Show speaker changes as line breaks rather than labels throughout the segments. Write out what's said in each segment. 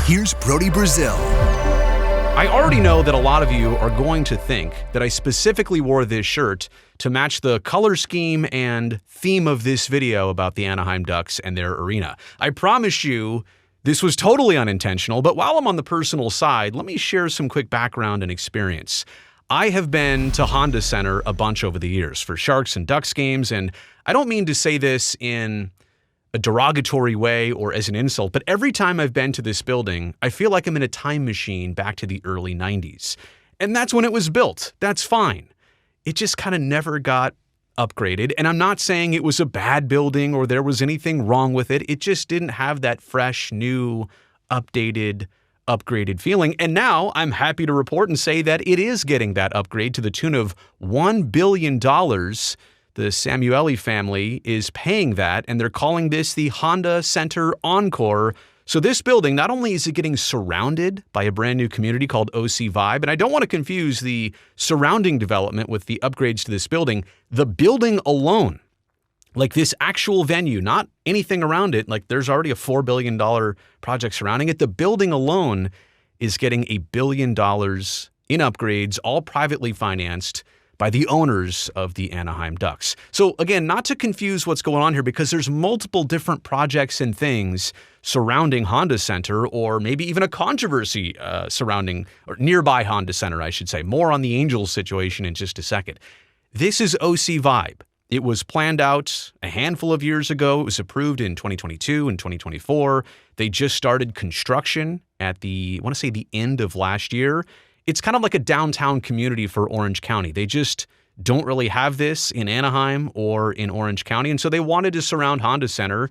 here's Brody Brazil.
I already know that a lot of you are going to think that I specifically wore this shirt to match the color scheme and theme of this video about the Anaheim Ducks and their arena. I promise you this was totally unintentional, but while I'm on the personal side, let me share some quick background and experience. I have been to Honda Center a bunch over the years for Sharks and Ducks games, and I don't mean to say this in a derogatory way or as an insult, but every time I've been to this building, I feel like I'm in a time machine back to the early 90s. And that's when it was built. That's fine. It just kind of never got upgraded. And I'm not saying it was a bad building or there was anything wrong with it. It just didn't have that fresh, new, updated, upgraded feeling. And now I'm happy to report and say that it is getting that upgrade to the tune of $1 billion. The Samueli family is paying that, and they're calling this the Honda Center Encore. So this building, not only is it getting surrounded by a brand new community called OC Vibe, and I don't want to confuse the surrounding development with the upgrades to this building, the building alone, like this actual venue, not anything around it, like there's already a $4 billion project surrounding it. The building alone is getting $1 billion in upgrades, all privately financed by the owners of the Anaheim Ducks. So again, not to confuse what's going on here, because there's multiple different projects and things surrounding Honda Center, or maybe even a controversy surrounding, or nearby Honda Center, I should say. More on the Angels situation in just a second. This is OC Vibe. It was planned out a handful of years ago. It was approved in 2022 and 2024. They just started construction at I want to say the end of last year. It's kind of like a downtown community for Orange County. They just don't really have this in Anaheim or in Orange County. And so they wanted to surround Honda Center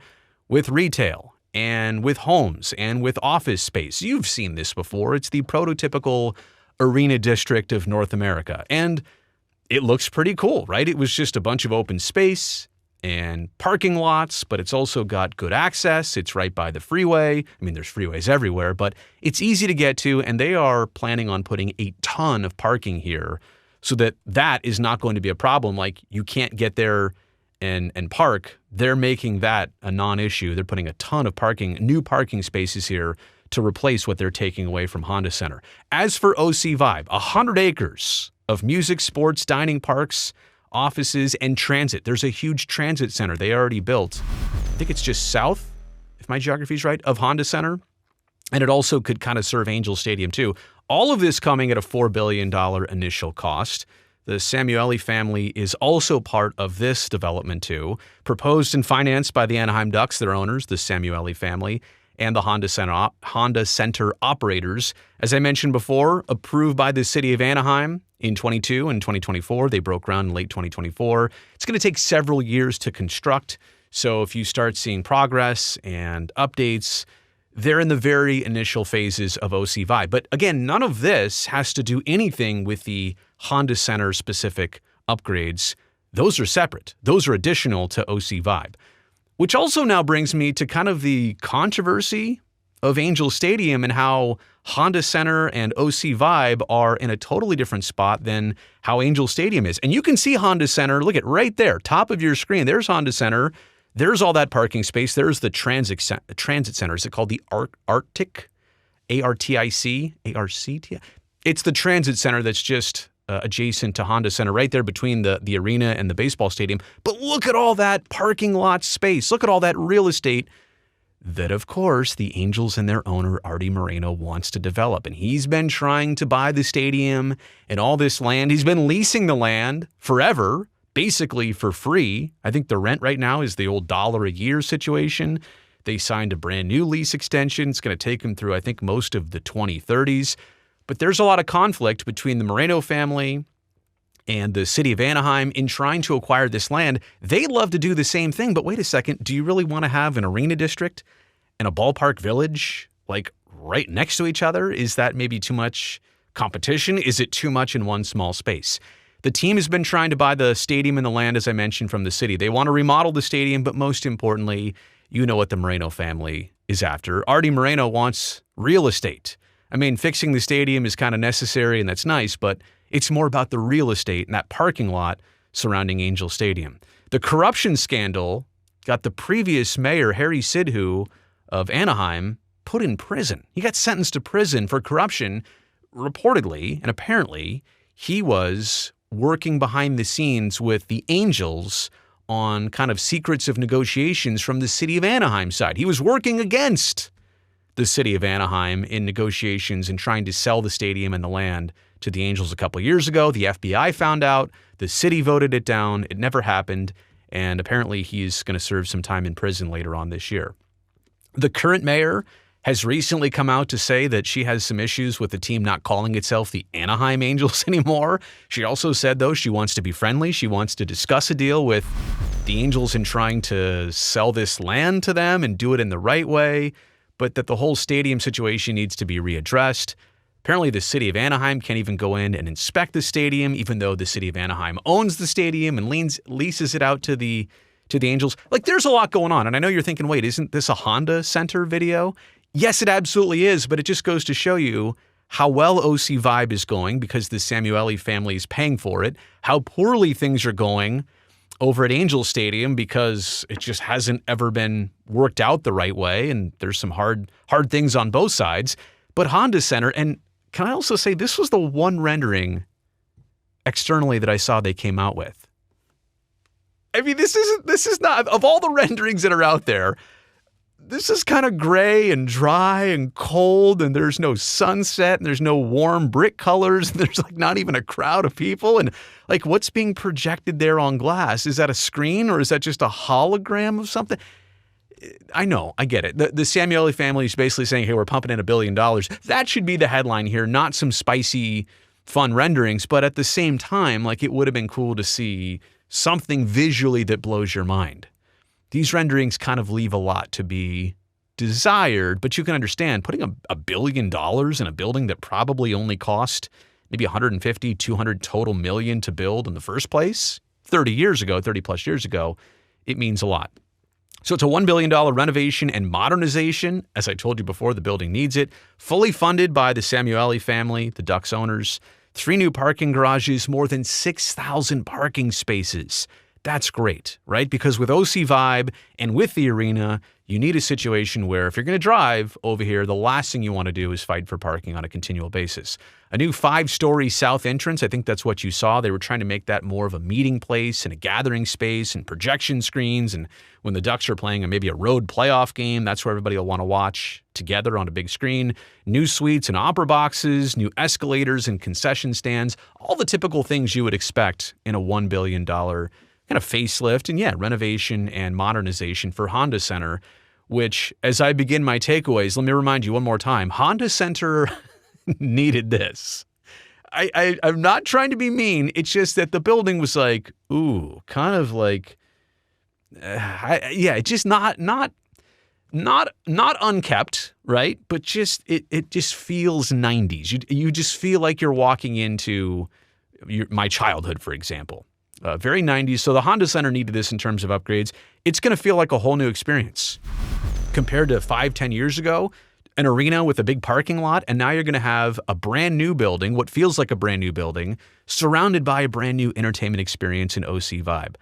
with retail and with homes and with office space. You've seen this before. It's the prototypical arena district of North America. And it looks pretty cool, right? It was just a bunch of open space and parking lots, but it's also got good access. It's right by the freeway. I mean, there's freeways everywhere, but it's easy to get to, and they are planning on putting a ton of parking here so that is not going to be a problem. Like, you can't get there and park. They're making that a non-issue. They're putting a ton of new parking spaces here to replace what they're taking away from Honda Center. As for OC Vibe, 100 acres of music, sports, dining, parks, offices, and transit. There's a huge transit center they already built. I think it's just south, if my geography is right, of Honda Center. And it also could kind of serve Angel Stadium too. All of this coming at a $4 billion initial cost. The Samueli family is also part of this development too, proposed and financed by the Anaheim Ducks, their owners, the Samueli family, and the Honda Center operators. As I mentioned before, approved by the city of Anaheim in 22 and 2024. They broke ground in late 2024. It's going to take several years to construct. So if you start seeing progress and updates, they're in the very initial phases of OC Vibe. But again, none of this has to do anything with the Honda Center specific upgrades. Those are separate. Those are additional to OC Vibe. Which also now brings me to kind of the controversy of Angel Stadium and how Honda Center and OC Vibe are in a totally different spot than how Angel Stadium is. And you can see Honda Center, look at right there, top of your screen. There's Honda Center. There's all that parking space. There's the transit center. Is it called the Arctic? A-R-T-I-C? A-R-C-T? It's the transit center that's just adjacent to Honda Center, right there between the arena and the baseball stadium. But look at all that parking lot space. Look at all that real estate that, of course, the Angels and their owner, Artie Moreno, wants to develop. And he's been trying to buy the stadium and all this land. He's been leasing the land forever, basically for free. I think the rent right now is the old $1 a year situation. They signed a brand new lease extension. It's going to take them through, I think, most of the 2030s. But there's a lot of conflict between the Moreno family and the city of Anaheim in trying to acquire this land. They love to do the same thing, but wait a second, do you really want to have an arena district and a ballpark village like right next to each other? Is that maybe too much competition? Is it too much in one small space? The team has been trying to buy the stadium and the land, as I mentioned, from the city. They want to remodel the stadium, but most importantly, you know what the Moreno family is after. Artie Moreno wants real estate. I mean, fixing the stadium is kind of necessary, and that's nice, but it's more about the real estate and that parking lot surrounding Angel Stadium. The corruption scandal got the previous mayor, Harry Sidhu of Anaheim, put in prison. He got sentenced to prison for corruption, reportedly, and apparently he was working behind the scenes with the Angels on kind of secrets of negotiations from the city of Anaheim side. He was working against the city of Anaheim in negotiations and trying to sell the stadium and the land to the Angels a couple of years ago. The FBI found out. The city voted it down. It never happened. And apparently he's going to serve some time in prison later on this year. The current mayor has recently come out to say that she has some issues with the team not calling itself the Anaheim Angels anymore. She also said, though, she wants to be friendly. She wants to discuss a deal with the Angels in trying to sell this land to them and do it in the right way, but that the whole stadium situation needs to be readdressed. Apparently, the city of Anaheim can't even go in and inspect the stadium, even though the city of Anaheim owns the stadium and leases it out to the Angels. Like, there's a lot going on. And I know you're thinking, wait, isn't this a Honda Center video? Yes, it absolutely is, but it just goes to show you how well OC Vibe is going because the Samueli family is paying for it, how poorly things are going over at Angel Stadium because it just hasn't ever been worked out the right way, and there's some hard things on both sides. But Honda Center, and can I also say this was the one rendering externally that I saw they came out with. I mean, this is not, of all the renderings that are out there, this is kind of gray and dry and cold, and there's no sunset, and there's no warm brick colors, and there's like not even a crowd of people. And like, what's being projected there on glass? Is that a screen or is that just a hologram of something? I know, I get it. The Samueli family is basically saying, hey, we're pumping in $1 billion. That should be the headline here, not some spicy, fun renderings. But at the same time, like, it would have been cool to see something visually that blows your mind. These renderings kind of leave a lot to be desired, but you can understand putting $1 billion in a building that probably only cost maybe 150, 200 total million to build in the first place 30 plus years ago, it means a lot. So it's a $1 billion renovation and modernization. As I told you before, the building needs it. Fully funded by the Samueli family, the Ducks owners. 3 new parking garages, more than 6,000 parking spaces. That's great, right? Because with OC Vibe and with the arena, you need a situation where if you're going to drive over here, the last thing you want to do is fight for parking on a continual basis. A new 5-story south entrance, I think that's what you saw. They were trying to make that more of a meeting place and a gathering space and projection screens. And when the Ducks are playing maybe a road playoff game, that's where everybody will want to watch together on a big screen. New suites and opera boxes, new escalators and concession stands, all the typical things you would expect in a $1 billion kind of facelift and, yeah, renovation and modernization for Honda Center, which, as I begin my takeaways, let me remind you one more time, Honda Center needed this. I'm not trying to be mean. It's just that the building was like, ooh, kind of like, it's just not unkept, right? But just, it just feels 90s. You just feel like you're walking into my childhood, for example. Very 90s. So the Honda Center needed this in terms of upgrades. It's going to feel like a whole new experience compared to 5-10 years ago, an arena with a big parking lot. And now you're going to have a brand new building, what feels like a brand new building, surrounded by a brand new entertainment experience in OC Vibe.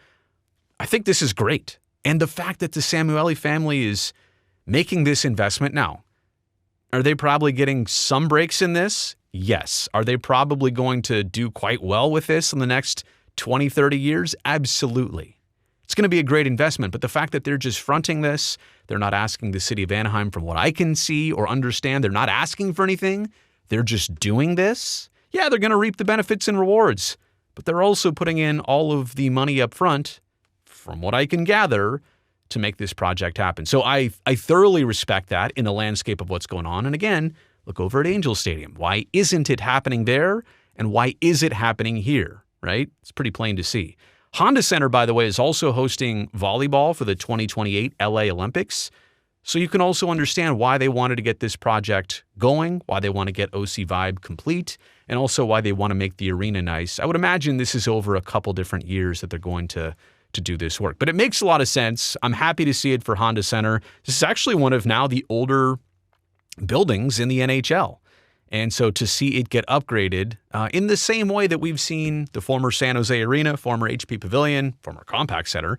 I think this is great. And the fact that the Samueli family is making this investment now, are they probably getting some breaks in this? Yes. Are they probably going to do quite well with this in the next 20, 30 years? Absolutely. It's going to be a great investment, but the fact that they're just fronting this, they're not asking the city of Anaheim, from what I can see or understand, they're not asking for anything. They're just doing this. Yeah, they're going to reap the benefits and rewards, but they're also putting in all of the money up front, from what I can gather, to make this project happen. So I thoroughly respect that in the landscape of what's going on. And again, look over at Angel Stadium. Why isn't it happening there? And why is it happening here? Right? It's pretty plain to see. Honda Center, by the way, is also hosting volleyball for the 2028 LA Olympics. So you can also understand why they wanted to get this project going, why they want to get OC Vibe complete, and also why they want to make the arena nice. I would imagine this is over a couple different years that they're going to do this work. But it makes a lot of sense. I'm happy to see it for Honda Center. This is actually one of now the older buildings in the NHL. And so to see it get upgraded in the same way that we've seen the former San Jose Arena, former HP Pavilion, former Compaq Center,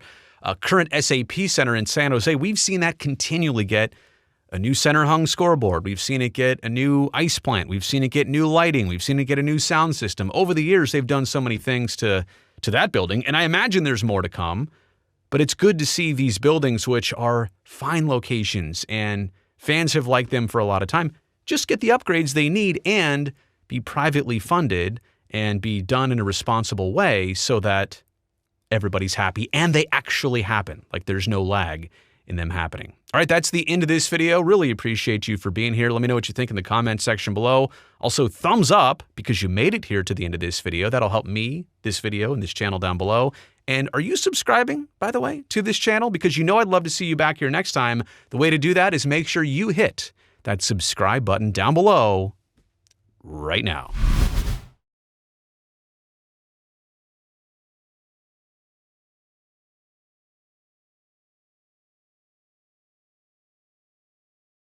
current SAP Center in San Jose, we've seen that continually get a new center hung scoreboard. We've seen it get a new ice plant. We've seen it get new lighting. We've seen it get a new sound system. Over the years, they've done so many things to that building, and I imagine there's more to come. But it's good to see these buildings, which are fine locations and fans have liked them for a lot of time, just get the upgrades they need and be privately funded and be done in a responsible way so that everybody's happy and they actually happen. Like there's no lag in them happening. All right, that's the end of this video. Really appreciate you for being here. Let me know what you think in the comment section below. Also, thumbs up because you made it here to the end of this video. That'll help me, this video, and this channel down below. And are you subscribing, by the way, to this channel? Because you know I'd love to see you back here next time. The way to do that is make sure you hit that subscribe button down below right now.